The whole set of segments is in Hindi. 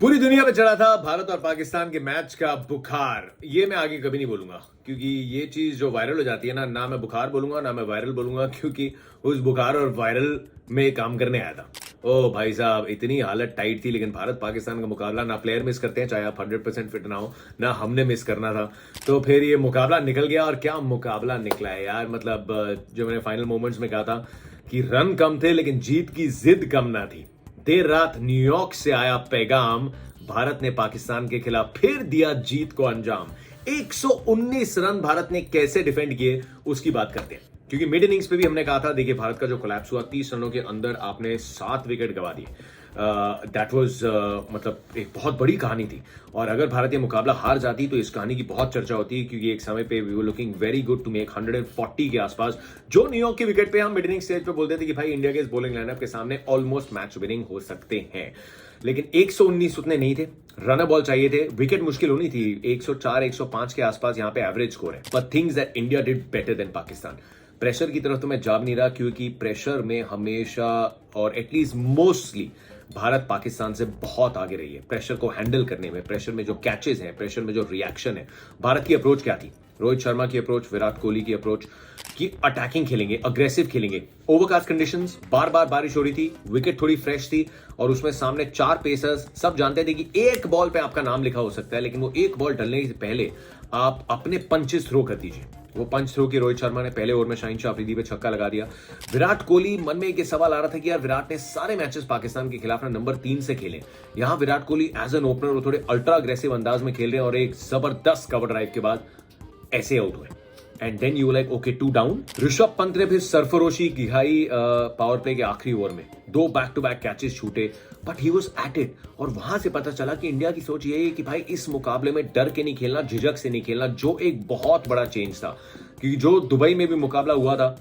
पूरी दुनिया में चढ़ा था भारत और पाकिस्तान के मैच का बुखार। ये मैं आगे कभी नहीं बोलूंगा क्योंकि ये चीज जो वायरल हो जाती है ना, ना मैं बुखार बोलूंगा ना मैं वायरल बोलूंगा, क्योंकि उस बुखार और वायरल में काम करने आया था। ओ भाई साहब, इतनी हालत टाइट थी। लेकिन भारत पाकिस्तान का मुकाबला ना प्लेयर मिस करते हैं, चाहे आप 100% फिट ना हो, ना हमने मिस करना था। तो फिर ये मुकाबला निकल गया, और क्या मुकाबला निकला है यार। मतलब जो मैंने फाइनल मोमेंट्स में कहा था कि रन कम थे लेकिन जीत की जिद कम ना थी। देर रात न्यूयॉर्क से आया पैगाम, भारत ने पाकिस्तान के खिलाफ फिर दिया जीत को अंजाम। 119 रन भारत ने कैसे डिफेंड किए उसकी बात करते हैं, क्योंकि मिड इनिंग्स पे भी हमने कहा था, देखिए भारत का जो कोलैप्स हुआ, 30 रनों के अंदर आपने 7 विकेट गवा दिए। दैट वाज मतलब एक बहुत बड़ी कहानी थी। और अगर भारत ये मुकाबला हार जाती तो इस कहानी की बहुत चर्चा होती, क्योंकि एक समय पे we were looking very good to make 140 के आसपास, जो न्यूयॉर्क की विकेट पे हम मिड इनिंग स्टेज पे बोलते थे कि भाई इंडिया के इस बॉलिंग लाइनअप के सामने ऑलमोस्ट मैच विनिंग हो सकते हैं। लेकिन 119 उतने नहीं थे, रनर बॉल चाहिए थे, विकेट मुश्किल होनी थी। 104 105 के आसपास यहाँ पे एवरेज स्कोर है। But things that India did better than Pakistan. Pressure की तरफ तो मैं जा नहीं रहा, क्योंकि प्रेशर में हमेशा और एटलीस्ट मोस्टली भारत पाकिस्तान से बहुत आगे रही है प्रेशर को हैंडल करने में। प्रेशर में जो कैचेस हैं, प्रेशर में जो रिएक्शन है। भारत की अप्रोच क्या थी? रोहित शर्मा की अप्रोच, विराट कोहली की अप्रोच कि अटैकिंग खेलेंगे, अग्रेसिव खेलेंगे। ओवरकास्ट कंडीशंस, बार बार बारिश हो रही थी, विकेट थोड़ी फ्रेश थी, और उसमें सामने 4 पेसर्स। सब जानते थे कि एक बॉल पे आपका नाम लिखा हो सकता है, लेकिन वो एक बॉल डलने से पहले आप अपने पंचेस थ्रो कर दीजिए। वो पंच थ्रो की रोहित शर्मा ने पहले ओवर में शाहीन शाह अफरीदी पे छक्का लगा दिया। विराट कोहली, मन में एक सवाल आ रहा था कि यार विराट ने सारे मैचेस पाकिस्तान के खिलाफ ना नंबर 3 से खेले, यहां Virat Kohli as an opener वो थोड़े अल्ट्रा अग्रेसिव अंदाज में खेल रहे हैं, और एक जबरदस्त कवर ड्राइव के बाद ऐसे आउट हुए। And then you like okay, 2 down. Rishabh Pant ने फिर सरफरोशी दिखाई पावर प्ले के आखिरी ओवर में, 2 बैक टू बैक कैचेस छूटे, but he was at it. और वहां से पता चला कि इंडिया की सोच ये है कि भाई इस मुकाबले में डर के नहीं खेलना, झिझक से नहीं खेलना, जो एक बहुत बड़ा चेंज था। क्योंकि जो दुबई में भी मुकाबला हुआ था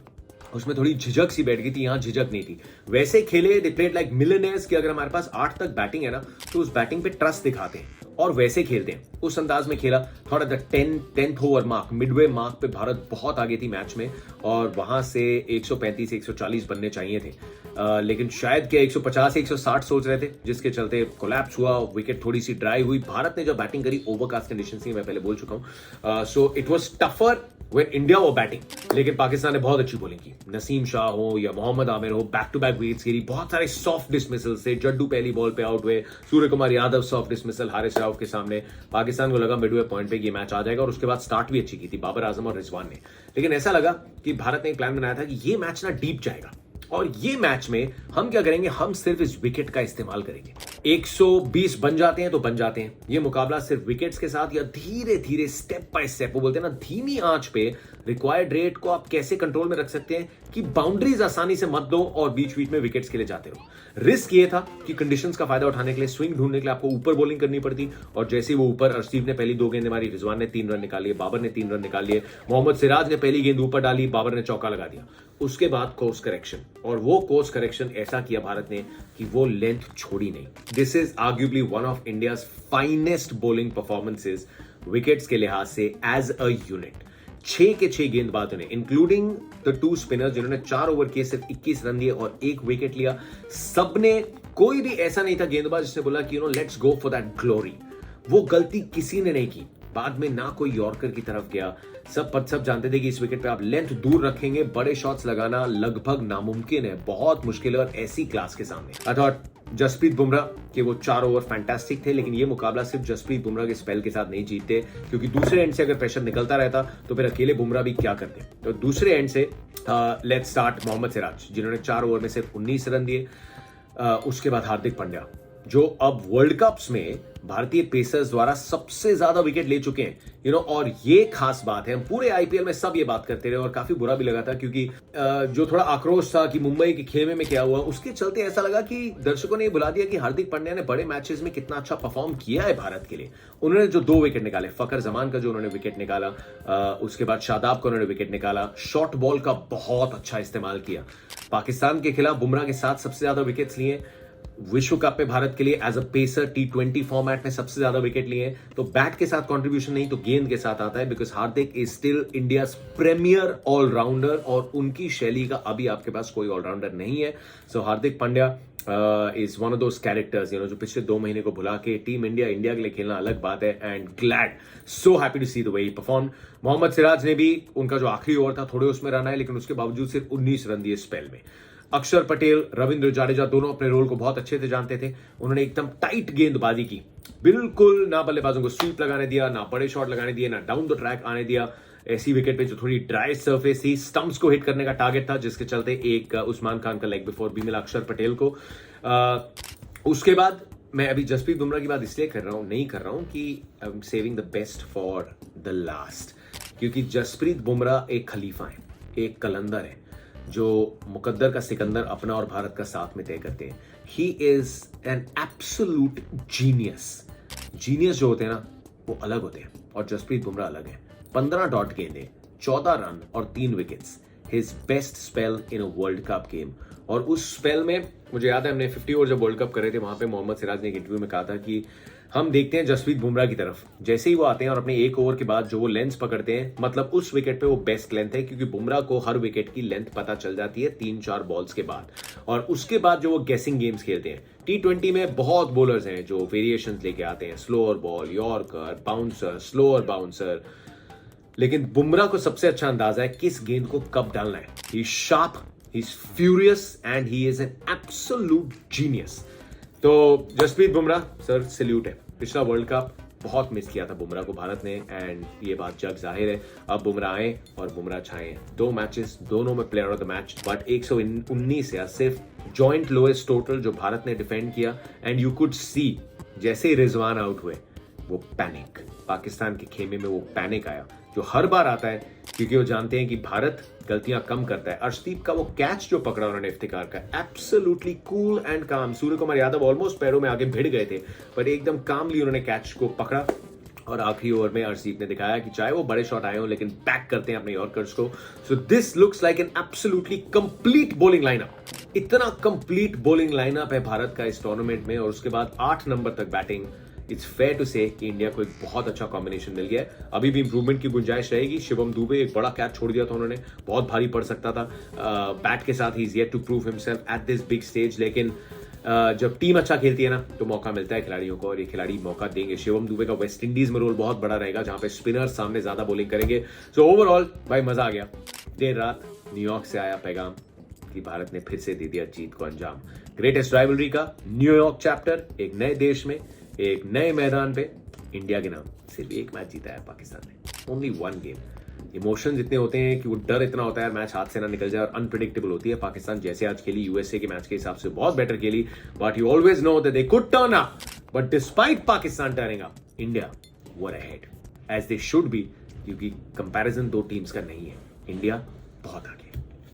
उसमें थोड़ी झिझक सी बैठ गई थी, यहां झिझक नहीं थी। वैसे खेले, दे प्लेड लाइक मिलियनेयर्स कि अगर हमारे पास 8 तक बैटिंग है ना, तो उस बैटिंग पे ट्रस्ट दिखाते हैं और वैसे खेलते हैं। उस अंदाज में खेला। थोड़ा the 10th over mark, Midway mark पे भारत बहुत आगे थी मैच में, और वहां से 135 140 बनने चाहिए थे। लेकिन शायद क्या 150 160 सोच रहे थे, जिसके चलते कोलैप्स हुआ, विकेट थोड़ी सी ड्राई हुई। भारत ने जो बैटिंग करी, ओवरकास्ट कंडीशन थी, मैं पहले बोल चुका हूं। So it was tougher when India वो बैटिंग। लेकिन पाकिस्तान ने बहुत अच्छी बॉलिंग की। नसीम शाह हो या मोहम्मद आमिर हो, बैक टू बैक विकेट्स गिरी, बहुत सारे सॉफ्ट डिसमिसल से। जड्डू पहली बॉल पे आउट हुए, सूर्य कुमार यादव सॉफ्ट डिसमिसल हारिस राउफ के सामने। पाकिस्तान को लगा मिडवे पॉइंट पे ये मैच आ जाएगा, और उसके बाद स्टार्ट भी अच्छी की थी बाबर आजम और रिजवान ने। लेकिन ऐसा लगा कि भारत ने एक प्लान बनाया था कि ये मैच ना डीप जाएगा, और ये मैच में हम क्या करेंगे, हम सिर्फ इस विकेट का इस्तेमाल करेंगे। 120 बन जाते हैं तो बन जाते हैं। ये मुकाबला सिर्फ विकेट्स के साथ, या धीरे धीरे स्टेप बाय स्टेप, वो बोलते हैं ना धीमी आंच पे रिक्वायर्ड रेट को आप कैसे कंट्रोल में रख सकते हैं कि बाउंड्रीज आसानी से मत दो और बीच बीच में विकेट्स के लिए जाते रहो। रिस्क ये था कि कंडीशंस का फायदा उठाने के लिए, स्विंग ढूंढने के लिए आपको ऊपर बॉलिंग करनी पड़ती, और जैसे ही वो ऊपर, अर्शदीप ने पहली 2 गेंदें मारी, रिजवान ने 3 रन निकाल लिए, बाबर ने 3 रन निकाल लिए, मोहम्मद सिराज ने पहली गेंद ऊपर डाली, बाबर ने चौका लगा दिया। उसके बाद कोर्स करेक्शन, और वो कोर्स करेक्शन ऐसा किया भारत ने कि वो लेंथ छोड़ी नहीं। This is arguably one of India's finest bowling performances wickets के लिहाज से एज अ यूनिट। 6 के 6 गेंदबाजों ने, इंक्लूडिंग द 2 स्पिनर्स जिन्होंने 4 ओवर किए, सिर्फ 21 रन दिए और 1 विकेट लिया। सबने, कोई भी ऐसा नहीं था गेंदबाज जिसने बोला कि let's go for that glory. वो गलती किसी ने नहीं की। बाद में ना कोई यॉर्कर की तरफ गया। सब जानते थे कि इस विकेट पे आप लेंथ दूर रखेंगे, बड़े शॉट्स लगाना लगभग नामुमकिन है, बहुत मुश्किल है, और ऐसी क्लास के सामने। आई थॉट जसप्रीत बुमराह के वो 4 ओवर फैंटास्टिक थे, लेकिन ये मुकाबला सिर्फ जसप्रीत बुमराह के स्पेल के साथ नहीं जीतते, क्योंकि दूसरे एंड से अगर प्रेशर निकलता रहता तो फिर अकेले बुमराह भी क्या करते। तो दूसरे एंड से लेट्स स्टार्ट मोहम्मद सिराज, जिन्होंने 4 ओवर में सिर्फ 19 रन दिए। उसके बाद हार्दिक पांड्या, जो अब वर्ल्ड कप्स में भारतीय पेसर्स द्वारा सबसे ज्यादा विकेट ले चुके हैं, और ये खास बात है। हम पूरे आईपीएल में सब ये बात करते रहे, और काफी बुरा भी लगा था, क्योंकि जो थोड़ा आक्रोश था कि मुंबई के खेमे में क्या हुआ, उसके चलते ऐसा लगा कि दर्शकों ने ये भुला दिया कि हार्दिक पांड्या ने बड़े मैचेस में कितना अच्छा परफॉर्म किया है भारत के लिए। उन्होंने जो 2 विकेट निकाले, फकर जमान का जो उन्होंने विकेट निकाला, उसके बाद शादाब का उन्होंने विकेट निकाला, शॉर्ट बॉल का बहुत अच्छा इस्तेमाल किया। पाकिस्तान के खिलाफ बुमराह के साथ सबसे ज्यादा विकेट्स लिए। विश्व कप में भारत के लिए as a pacer T20 format में सबसे ज्यादा विकेट लिए। तो बैट के साथ कंट्रीब्यूशन नहीं तो गेंद के साथ आता है, because Hardik is still India's premier allrounder, और उनकी शैली का अभी आपके पास कोई ऑलराउंडर नहीं है। So Hardik Pandya is one of those characters जो पिछले 2 महीने को भुला के टीम इंडिया के लिए खेलना अलग बात है. And glad, so happy to see the way he perform. Mohammed Siraj ने भी, उनका जो आखिरी ओवर था थोड़े उसमें रन आए, लेकिन उसके बावजूद सिर्फ 19 रन दिए स्पेल में. अक्षर पटेल, रविंद्र जाडेजा दोनों अपने रोल को बहुत अच्छे से जानते थे. उन्होंने एकदम टाइट गेंदबाजी की, बिल्कुल ना बल्लेबाजों को स्वीप लगाने दिया, ना बड़े शॉट लगाने दिए, ना डाउन द ट्रैक आने दिया. ऐसी विकेट पे जो थोड़ी ड्राई सरफेस थी, स्टंप्स को हिट करने का टारगेट था, जिसके चलते एक उस्मान खान का लेग बिफोर भी मिला अक्षर पटेल को. उसके बाद मैं अभी जसप्रीत बुमराह की बात इसलिए नहीं कर रहा हूं कि I am saving the best for the last, क्योंकि जसप्रीत बुमराह एक खलीफा है, एक कलंदर है, जो मुकद्दर का सिकंदर अपना और भारत का साथ में तय करते हैं. He is an absolute genius जो होते हैं ना, वो अलग होते हैं, और जसप्रीत बुमराह अलग है. 15 डॉट गेंदें, 14 रन और 3 wickets, his best spell in a world cup game. और उस स्पेल में मुझे याद है, हमने 50 ओवर जब वर्ल्ड कप कर रहे थे, वहां पे मोहम्मद सिराज ने एक इंटरव्यू में कहा था कि हम देखते हैं जसप्रीत बुमराह की तरफ, जैसे ही वो आते हैं और अपने 1 ओवर के बाद जो वो लेंथ पकड़ते हैं, मतलब उस विकेट पे वो बेस्ट लेंथ है, क्योंकि बुमराह को हर विकेट की लेंथ पता चल जाती है 3-4 बॉल्स के बाद. और उसके बाद जो वो गेसिंग गेम्स खेलते हैं, T20 में बहुत बॉलर्स हैं जो वेरिएशंस लेके आते हैं, slower ball, yorker, bouncer, slower bouncer, लेकिन बुमराह को सबसे अच्छा अंदाजा है किस गेंद को कब डालना है. He is sharp, he is furious and he is an absolute genius. तो जसप्रीत बुमराह सर, सैल्यूट है. पिछला वर्ल्ड कप बहुत मिस किया था बुमराह को भारत ने, एंड ये बात जग जाहिर है. अब बुमराह आए और बुमराह छाए. 2 मैचेस, दोनों में player of the match, but 119 या सिर्फ जॉइंट लोएस्ट टोटल जो भारत ने डिफेंड किया. एंड यू कुड सी जैसे ही रिजवान आउट हुए, वो पैनिक, पाकिस्तान के खेमे में वो पैनिक आया, जो हर बार आता है, क्योंकि वो जानते हैं कि भारत गलतियां कम करता है. अर्शदीप का वो कैच जो पकड़ा उन्होंने इफ्तिकार का, एब्सोल्युटली कूल एंड काम. सूर्य कुमार यादव ऑलमोस्ट पैरों में आगे भिड़ गए थे, पर एकदम कामली उन्होंने कैच को पकड़ा. और आखिरी ओवर में अर्शदीप ने दिखाया कि चाहे वो बड़े शॉट आए हो, लेकिन बैक करते हैं अपने यॉर्कर्स को. So this looks like an absolutely complete bowling lineup. इतना कंप्लीट बॉलिंग लाइनअप है भारत का इस टूर्नामेंट में, और उसके बाद 8 नंबर तक बैटिंग. इट्स फेयर टू से कि इंडिया को एक बहुत अच्छा कॉम्बिनेशन मिल गया है. अभी भी इंप्रूवमेंट की गुंजाइश रहेगी. शिवम दुबे, एक बड़ा कैच छोड़ दिया था उन्होंने, बहुत भारी पड़ सकता था. बैट के साथ he is yet to prove himself at this big stage. लेकिन जब टीम अच्छा खेलती है ना, तो मौका मिलता है खिलाड़ियों को, और ये खिलाड़ी मौका देंगे. शिवम दुबे का वेस्ट इंडीज में रोल बहुत बड़ा रहेगा, जहां पे स्पिनर्स सामने ज्यादा बॉलिंग करेंगे. सो ओवरऑल भाई मजा आ गया. देर रात न्यूयॉर्क से आया पैगाम कि भारत ने फिर से दे दिया जीत को अंजाम. ग्रेटेस्ट राइवलरी का न्यूयॉर्क चैप्टर, एक नए देश में, एक नए मैदान पे, इंडिया के नाम सिर्फ एक मैच जीता है पाकिस्तान ने, ओनली 1 गेम. इमोशंस इतने होते हैं कि वो डर इतना होता है मैच हाथ से ना निकल जाए, और अनप्रेडिक्टेबल होती है. पाकिस्तान जैसे आज खेली, यूएसए के मैच के हिसाब से बहुत बेटर खेली, but you always know that they could turn up. But despite Pakistan turning up, India were ahead as they should be, क्योंकि कंपैरिजन 2 टीम्स का नहीं है. इंडिया बहुत आगे.